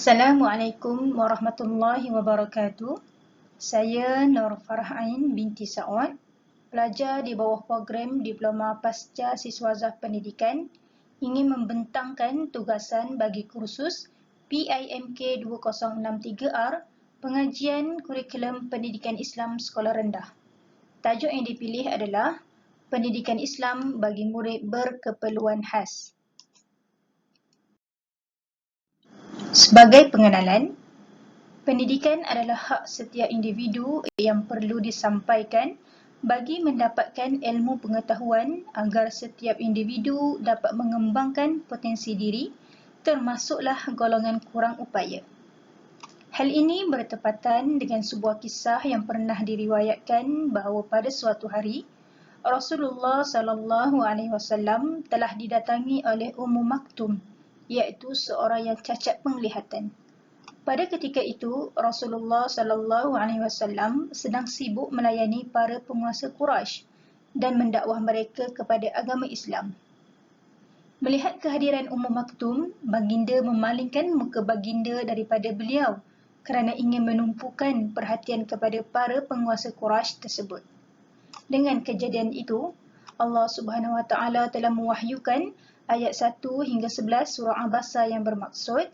Assalamualaikum warahmatullahi wabarakatuh. Saya Nur Farah Ain binti Saud, pelajar di bawah program Diploma Pasca Siswazah Pendidikan, ingin membentangkan tugasan bagi kursus PIMK 2063R, Pengajian Kurikulum Pendidikan Islam Sekolah Rendah. Tajuk yang dipilih adalah Pendidikan Islam bagi murid berkeperluan khas. Sebagai pengenalan, pendidikan adalah hak setiap individu yang perlu disampaikan bagi mendapatkan ilmu pengetahuan agar setiap individu dapat mengembangkan potensi diri, termasuklah golongan kurang upaya. Hal ini bertepatan dengan sebuah kisah yang pernah diriwayatkan bahawa pada suatu hari, Rasulullah SAW telah didatangi oleh Ummu Maktum, iaitu seorang yang cacat penglihatan. Pada ketika itu, Rasulullah SAW sedang sibuk melayani para penguasa Quraisy dan mendakwah mereka kepada agama Islam. Melihat kehadiran Ummu Maktum, baginda memalingkan muka baginda daripada beliau kerana ingin menumpukan perhatian kepada para penguasa Quraisy tersebut. Dengan kejadian itu, Allah Subhanahu Wa Taala telah mewahyukan ayat 1 hingga 11 surah Abasa yang bermaksud,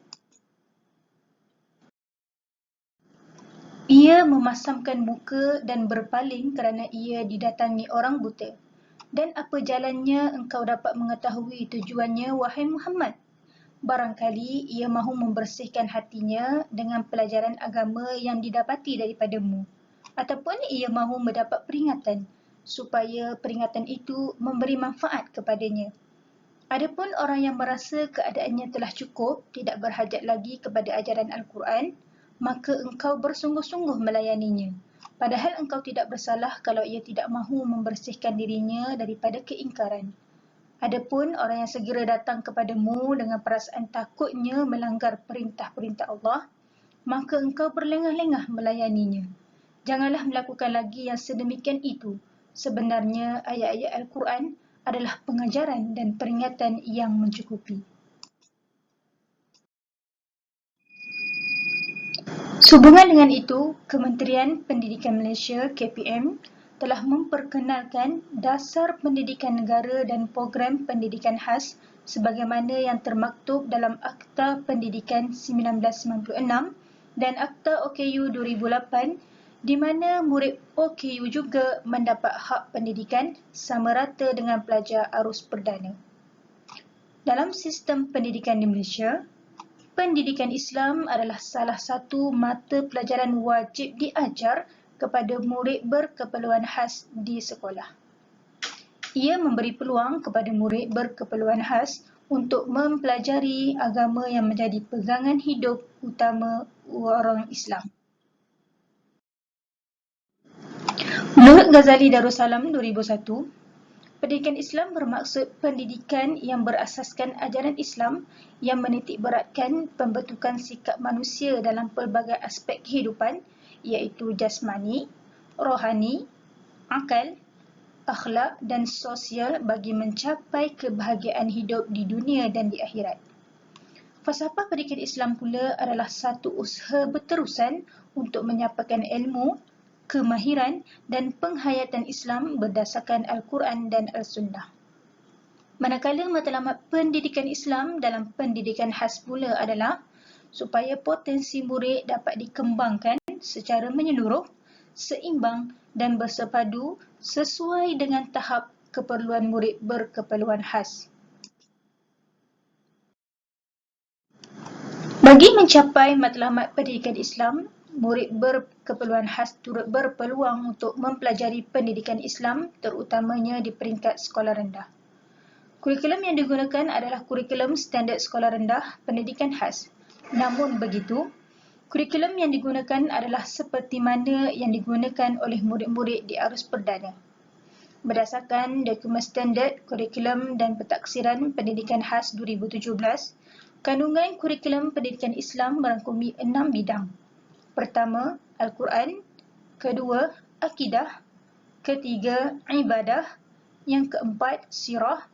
ia memasamkan muka dan berpaling kerana ia didatangi orang buta. Dan apa jalannya engkau dapat mengetahui tujuannya, wahai Muhammad? Barangkali ia mahu membersihkan hatinya dengan pelajaran agama yang didapati daripadamu. Ataupun ia mahu mendapat peringatan, supaya peringatan itu memberi manfaat kepadanya. Adapun orang yang merasa keadaannya telah cukup, tidak berhajat lagi kepada ajaran Al-Quran, maka engkau bersungguh-sungguh melayaninya. Padahal engkau tidak bersalah kalau ia tidak mahu membersihkan dirinya daripada keingkaran. Adapun orang yang segera datang kepadamu dengan perasaan takutnya melanggar perintah-perintah Allah, maka engkau berlengah-lengah melayaninya. Janganlah melakukan lagi yang sedemikian itu. Sebenarnya ayat-ayat Al-Quran adalah pengajaran dan peringatan yang mencukupi. Sehubungan dengan itu, Kementerian Pendidikan Malaysia (KPM) telah memperkenalkan Dasar Pendidikan Negara dan Program Pendidikan Khas sebagaimana yang termaktub dalam Akta Pendidikan 1996 dan Akta OKU 2008, di mana murid OKU juga mendapat hak pendidikan sama rata dengan pelajar arus perdana. Dalam sistem pendidikan di Malaysia, pendidikan Islam adalah salah satu mata pelajaran wajib diajar kepada murid berkeperluan khas di sekolah. Ia memberi peluang kepada murid berkeperluan khas untuk mempelajari agama yang menjadi pegangan hidup utama orang Islam. Menurut Ghazali Darussalam 2001, pendidikan Islam bermaksud pendidikan yang berasaskan ajaran Islam yang menitikberatkan pembentukan sikap manusia dalam pelbagai aspek kehidupan, iaitu jasmani, rohani, akal, akhlak dan sosial bagi mencapai kebahagiaan hidup di dunia dan di akhirat. Falsafah pendidikan Islam pula adalah satu usaha berterusan untuk menyampaikan ilmu, kemahiran dan penghayatan Islam berdasarkan Al-Quran dan Al-Sunnah. Manakala matlamat pendidikan Islam dalam pendidikan khas pula adalah supaya potensi murid dapat dikembangkan secara menyeluruh, seimbang dan bersepadu sesuai dengan tahap keperluan murid berkeperluan khas. Bagi mencapai matlamat pendidikan Islam, murid berkeperluan khas turut berpeluang untuk mempelajari pendidikan Islam terutamanya di peringkat sekolah rendah. Kurikulum yang digunakan adalah kurikulum standard sekolah rendah pendidikan khas. Namun begitu, kurikulum yang digunakan adalah seperti mana yang digunakan oleh murid-murid di arus perdana. Berdasarkan Dokumen Standard Kurikulum dan Pentaksiran Pendidikan Khas 2017, kandungan kurikulum pendidikan Islam merangkumi 6 bidang. Pertama, Al-Quran. Kedua, Akidah. Ketiga, Ibadah. Yang keempat, Sirah.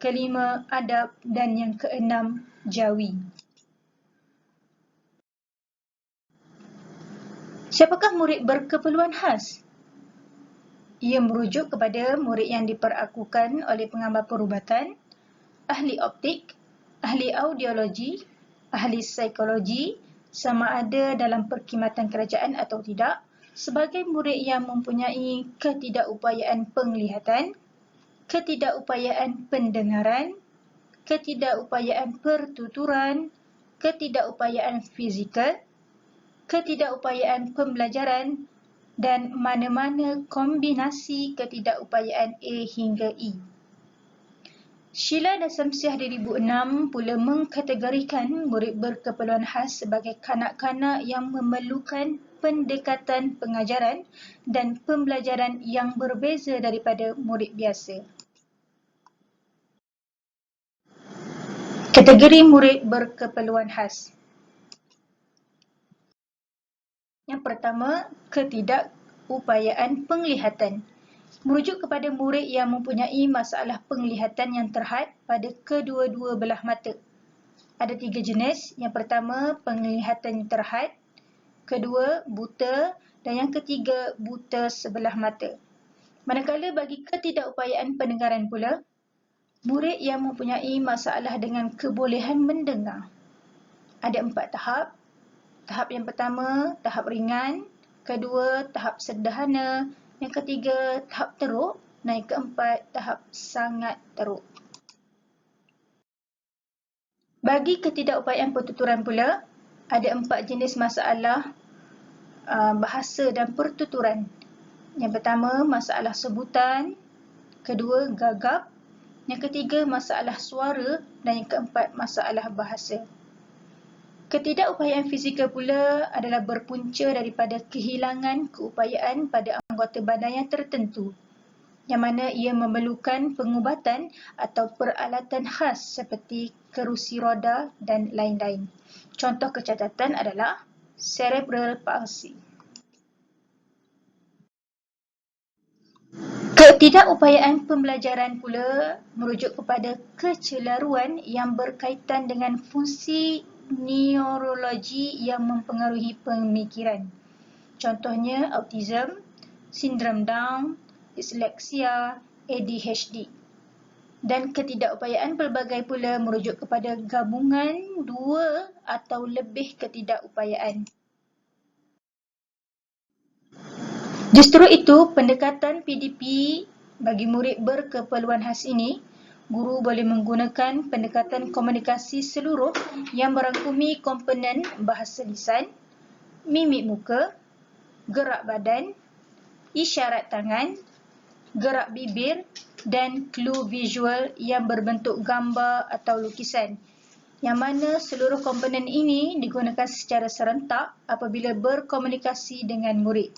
Kelima, Adab. Dan yang keenam, Jawi. Siapakah murid berkeperluan khas? Ia merujuk kepada murid yang diperakukan oleh pengamal perubatan, ahli optik, ahli audiologi, ahli psikologi, sama ada dalam perkhidmatan kerajaan atau tidak, sebagai murid yang mempunyai ketidakupayaan penglihatan, ketidakupayaan pendengaran, ketidakupayaan pertuturan, ketidakupayaan fizikal, ketidakupayaan pembelajaran dan mana-mana kombinasi ketidakupayaan A hingga E. Sheila dan Samsiah 2006 pula mengkategorikan murid berkeperluan khas sebagai kanak-kanak yang memerlukan pendekatan pengajaran dan pembelajaran yang berbeza daripada murid biasa. Kategori murid berkeperluan khas. Yang pertama, ketidakupayaan penglihatan. Merujuk kepada murid yang mempunyai masalah penglihatan yang terhad pada kedua-dua belah mata. Ada 3 jenis. Yang pertama, penglihatan terhad. Kedua, buta. Dan yang ketiga, buta sebelah mata. Manakala bagi ketidakupayaan pendengaran pula, murid yang mempunyai masalah dengan kebolehan mendengar. Ada 4 tahap. Tahap yang pertama, tahap ringan. Kedua, tahap sederhana. Yang ketiga, tahap teruk. Dan yang keempat, tahap sangat teruk. Bagi ketidakupayaan pertuturan pula, ada 4 jenis masalah bahasa dan pertuturan. Yang pertama, masalah sebutan. Kedua, gagap. Yang ketiga, masalah suara. Dan yang keempat, masalah bahasa. Ketidakupayaan fizikal pula adalah berpunca daripada kehilangan keupayaan pada anggota badan yang tertentu, yang mana ia memerlukan pengubatan atau peralatan khas seperti kerusi roda dan lain-lain. Contoh kecacatan adalah cerebral palsy. Ketidakupayaan pembelajaran pula merujuk kepada kecelaruan yang berkaitan dengan fungsi neurologi yang mempengaruhi pemikiran. Contohnya autism, sindrom Down, disleksia, ADHD. Dan ketidakupayaan pelbagai pula merujuk kepada gabungan 2 atau lebih ketidakupayaan. Justru itu, pendekatan PDP bagi murid berkeperluan khas ini, guru boleh menggunakan pendekatan komunikasi seluruh yang merangkumi komponen bahasa lisan, mimik muka, gerak badan, isyarat tangan, gerak bibir dan clue visual yang berbentuk gambar atau lukisan, yang mana seluruh komponen ini digunakan secara serentak apabila berkomunikasi dengan murid.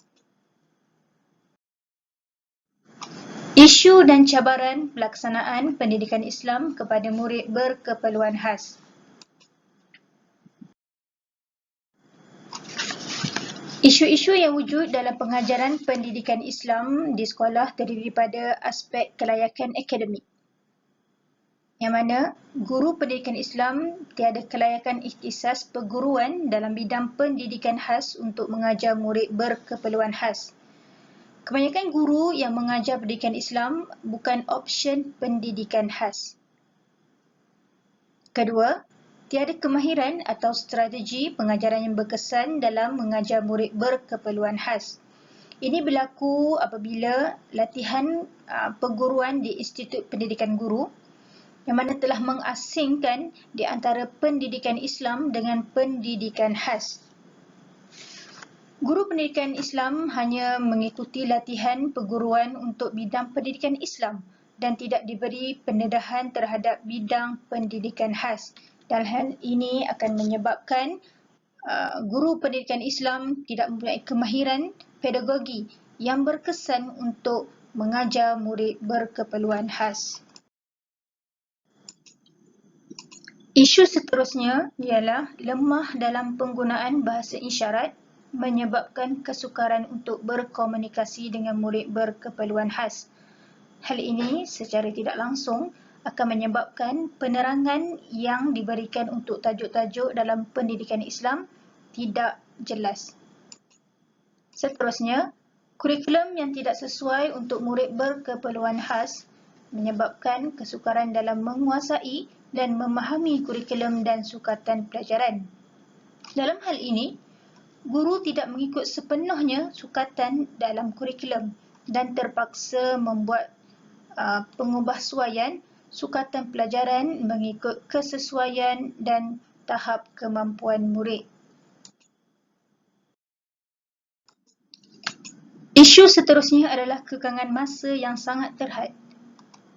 Isu dan cabaran pelaksanaan pendidikan Islam kepada murid berkeperluan khas. Isu-isu yang wujud dalam pengajaran pendidikan Islam di sekolah terdiri pada aspek kelayakan akademik, yang mana guru pendidikan Islam tiada kelayakan ikhtisas perguruan dalam bidang pendidikan khas untuk mengajar murid berkeperluan khas. Kebanyakan guru yang mengajar pendidikan Islam bukan option pendidikan khas. Kedua, tiada kemahiran atau strategi pengajaran yang berkesan dalam mengajar murid berkeperluan khas. Ini berlaku apabila latihan perguruan di Institut Pendidikan Guru yang mana telah mengasingkan di antara pendidikan Islam dengan pendidikan khas. Guru pendidikan Islam hanya mengikuti latihan perguruan untuk bidang pendidikan Islam dan tidak diberi pendedahan terhadap bidang pendidikan khas. Dan hal ini akan menyebabkan guru pendidikan Islam tidak mempunyai kemahiran pedagogi yang berkesan untuk mengajar murid berkeperluan khas. Isu seterusnya ialah lemah dalam penggunaan bahasa isyarat menyebabkan kesukaran untuk berkomunikasi dengan murid berkeperluan khas. Hal ini secara tidak langsung akan menyebabkan penerangan yang diberikan untuk tajuk-tajuk dalam pendidikan Islam tidak jelas. Seterusnya, kurikulum yang tidak sesuai untuk murid berkeperluan khas menyebabkan kesukaran dalam menguasai dan memahami kurikulum dan sukatan pelajaran. Dalam hal ini, guru tidak mengikut sepenuhnya sukatan dalam kurikulum dan terpaksa membuat pengubahsuaian sukatan pelajaran mengikut kesesuaian dan tahap kemampuan murid. Isu seterusnya adalah kekangan masa yang sangat terhad.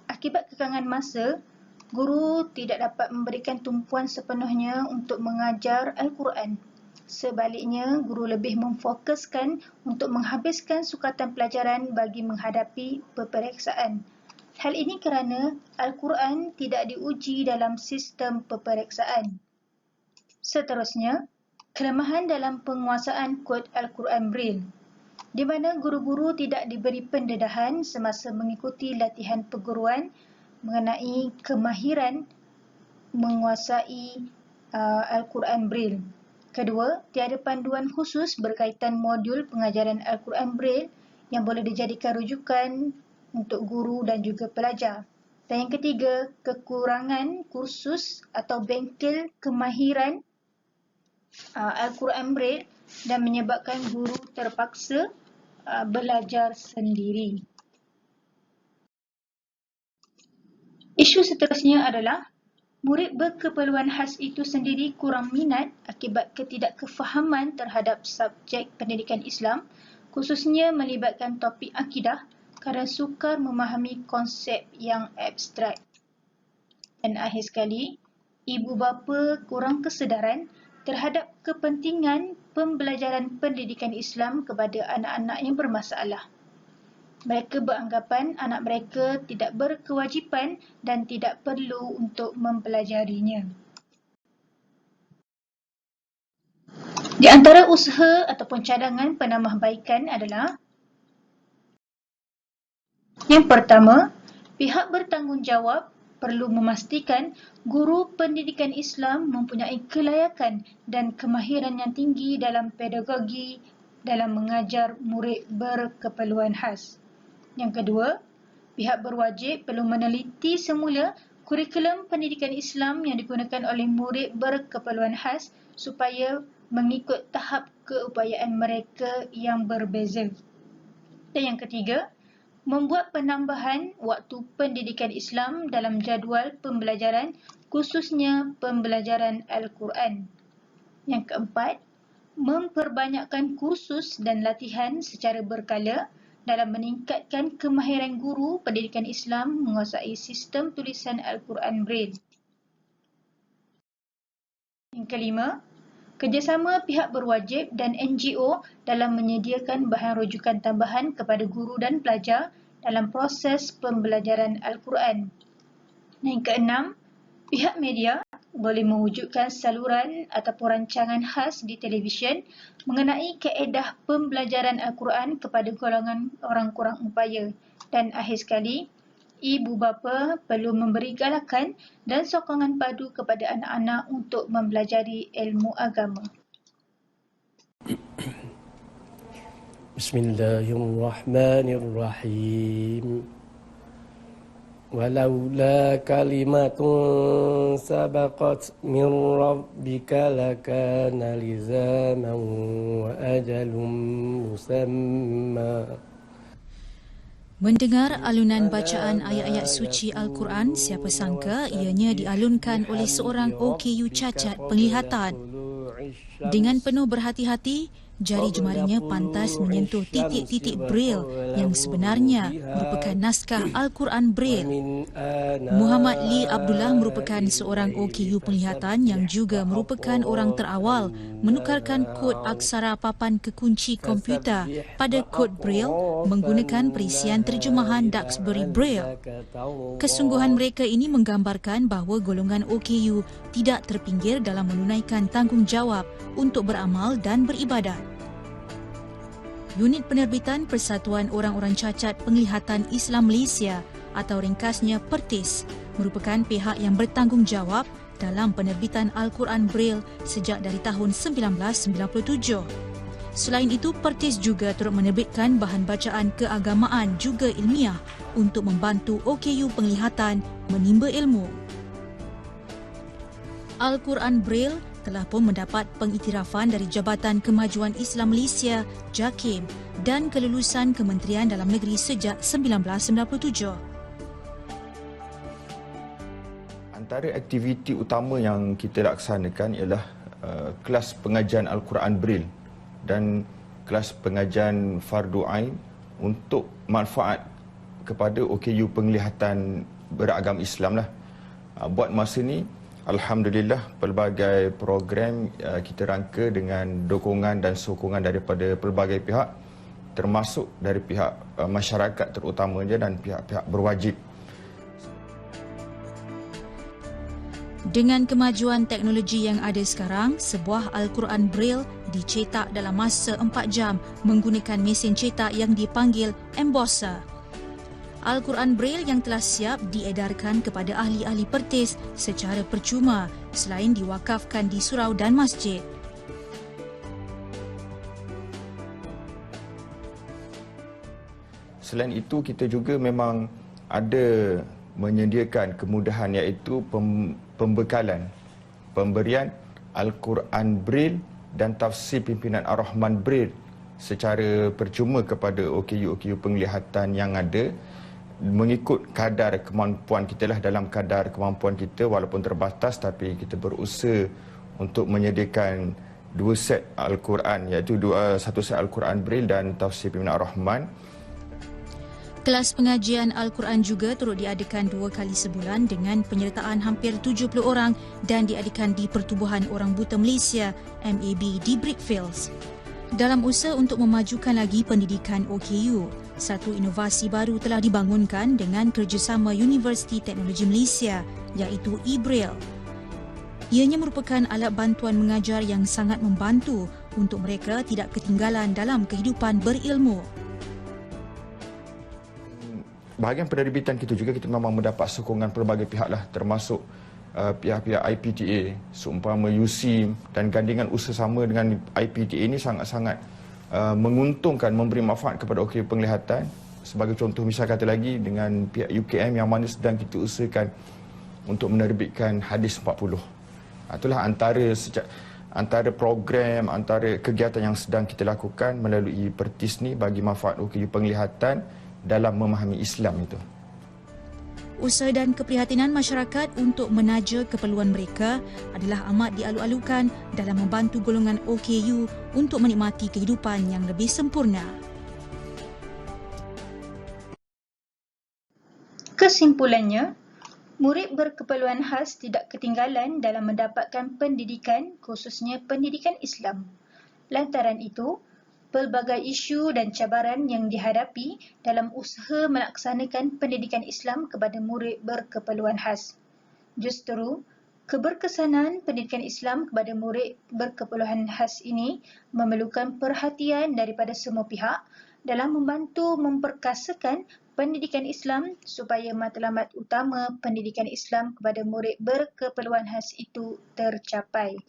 Akibat kekangan masa, guru tidak dapat memberikan tumpuan sepenuhnya untuk mengajar Al-Quran. Sebaliknya, guru lebih memfokuskan untuk menghabiskan sukatan pelajaran bagi menghadapi peperiksaan. Hal ini kerana Al-Quran tidak diuji dalam sistem peperiksaan. Seterusnya, kelemahan dalam penguasaan kod Al-Quran Braille, di mana guru-guru tidak diberi pendedahan semasa mengikuti latihan perguruan mengenai kemahiran menguasai Al-Quran Braille. Kedua, tiada panduan khusus berkaitan modul pengajaran Al-Quran Braille yang boleh dijadikan rujukan untuk guru dan juga pelajar. Dan yang ketiga, kekurangan kursus atau bengkel kemahiran Al-Quran Braille dan menyebabkan guru terpaksa belajar sendiri. Isu seterusnya adalah murid berkeperluan khas itu sendiri kurang minat akibat ketidakkefahaman terhadap subjek pendidikan Islam, khususnya melibatkan topik akidah kerana sukar memahami konsep yang abstrak. Dan akhir sekali, ibu bapa kurang kesedaran terhadap kepentingan pembelajaran pendidikan Islam kepada anak-anak yang bermasalah. Mereka beranggapan anak mereka tidak berkewajipan dan tidak perlu untuk mempelajarinya. Di antara usaha ataupun cadangan penambahbaikan adalah: yang pertama, pihak bertanggungjawab perlu memastikan guru pendidikan Islam mempunyai kelayakan dan kemahiran yang tinggi dalam pedagogi dalam mengajar murid berkeperluan khas. Yang kedua, pihak berwajib perlu meneliti semula kurikulum pendidikan Islam yang digunakan oleh murid berkeperluan khas supaya mengikut tahap keupayaan mereka yang berbeza. Dan yang ketiga, membuat penambahan waktu pendidikan Islam dalam jadual pembelajaran, khususnya pembelajaran Al-Quran. Yang keempat, memperbanyakkan kursus dan latihan secara berkala dalam meningkatkan kemahiran guru pendidikan Islam menguasai sistem tulisan Al-Quran Braille. Yang kelima, kerjasama pihak berwajib dan NGO dalam menyediakan bahan rujukan tambahan kepada guru dan pelajar dalam proses pembelajaran Al-Quran. Yang keenam, pihak media boleh mewujudkan saluran ataupun rancangan khas di televisyen mengenai kaedah pembelajaran Al-Quran kepada golongan orang kurang upaya. Dan akhir sekali, ibu bapa perlu memberi galakan dan sokongan padu kepada anak-anak untuk mempelajari ilmu agama. Bismillahirrahmanirrahim. Walaula kalimatun sabaqat min rabbika lakana lizaman wa ajalun musamma. Mendengar alunan bacaan ayat-ayat suci Al-Quran, siapa sangka ianya dialunkan oleh seorang OKU cacat penglihatan. Dengan penuh berhati-hati, jari jemarinya pantas menyentuh titik-titik Braille yang sebenarnya merupakan naskah Al-Quran Braille. Muhammad Lee Abdullah merupakan seorang OKU penglihatan yang juga merupakan orang terawal menukarkan kod aksara papan kekunci komputer pada kod Braille menggunakan perisian terjemahan Duxbury Braille. Kesungguhan mereka ini menggambarkan bahawa golongan OKU tidak terpinggir dalam menunaikan tanggungjawab untuk beramal dan beribadat. Unit Penerbitan Persatuan Orang-Orang Cacat Penglihatan Islam Malaysia atau ringkasnya PERTIS merupakan pihak yang bertanggungjawab dalam penerbitan Al-Quran Braille sejak dari tahun 1997. Selain itu, Pertis juga turut menerbitkan bahan bacaan keagamaan juga ilmiah untuk membantu OKU penglihatan menimba ilmu. Al-Quran Braille telah pun mendapat pengiktirafan dari Jabatan Kemajuan Islam Malaysia, JAKIM, dan kelulusan Kementerian Dalam Negeri sejak 1997. Antara aktiviti utama yang kita laksanakan ialah kelas pengajian Al-Quran Braille dan kelas pengajian Fardu Ain untuk manfaat kepada OKU penglihatan beragam Islam lah. Buat masa ni, alhamdulillah, pelbagai program kita rangka dengan dukungan dan sokongan daripada pelbagai pihak, termasuk dari pihak masyarakat terutamanya dan pihak-pihak berwajib. Dengan kemajuan teknologi yang ada sekarang, sebuah Al-Quran Braille dicetak dalam masa 4 jam menggunakan mesin cetak yang dipanggil embosser. Al-Quran Braille yang telah siap diedarkan kepada ahli-ahli Pertis secara percuma selain diwakafkan di surau dan masjid. Selain itu, kita juga memang ada menyediakan kemudahan iaitu pemberian Al-Quran Braille dan tafsir pimpinan Ar-Rahman Braille secara percuma kepada OKU penglihatan yang ada mengikut kadar kemampuan kita lah. Dalam kadar kemampuan kita walaupun terbatas, tapi kita berusaha untuk menyediakan 2 set Al-Quran, iaitu satu set Al-Quran Braille dan tafsir pimpinan Ar-Rahman. Kelas pengajian Al-Quran juga turut diadakan 2 kali sebulan dengan penyertaan hampir 70 orang dan diadakan di Pertubuhan Orang Buta Malaysia MAB di Brickfields. Dalam usaha untuk memajukan lagi pendidikan OKU, satu inovasi baru telah dibangunkan dengan kerjasama Universiti Teknologi Malaysia iaitu eBraille. Ianya merupakan alat bantuan mengajar yang sangat membantu untuk mereka tidak ketinggalan dalam kehidupan berilmu. Bahagian penerbitan kita juga, kita memang mendapat sokongan pelbagai pihak lah, termasuk pihak-pihak IPTA, seumpama USIM, dan gandingan usaha sama dengan IPTA ini sangat-sangat menguntungkan, memberi manfaat kepada OKU penglihatan. Sebagai contoh, misal kata lagi dengan pihak UKM yang mana sedang kita usahakan untuk menerbitkan Hadis 40. Itulah antara program, antara kegiatan yang sedang kita lakukan melalui Pertis ni bagi manfaat OKU penglihatan dalam memahami Islam itu. Usaha dan keprihatinan masyarakat untuk menaja keperluan mereka adalah amat dialu-alukan dalam membantu golongan OKU untuk menikmati kehidupan yang lebih sempurna. Kesimpulannya, murid berkeperluan khas tidak ketinggalan dalam mendapatkan pendidikan, khususnya pendidikan Islam. Lantaran itu, pelbagai isu dan cabaran yang dihadapi dalam usaha melaksanakan pendidikan Islam kepada murid berkeperluan khas. Justru, keberkesanan pendidikan Islam kepada murid berkeperluan khas ini memerlukan perhatian daripada semua pihak dalam membantu memperkasakan pendidikan Islam supaya matlamat utama pendidikan Islam kepada murid berkeperluan khas itu tercapai.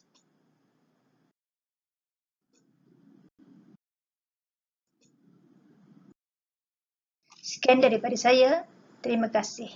Sekian daripada saya. Terima kasih.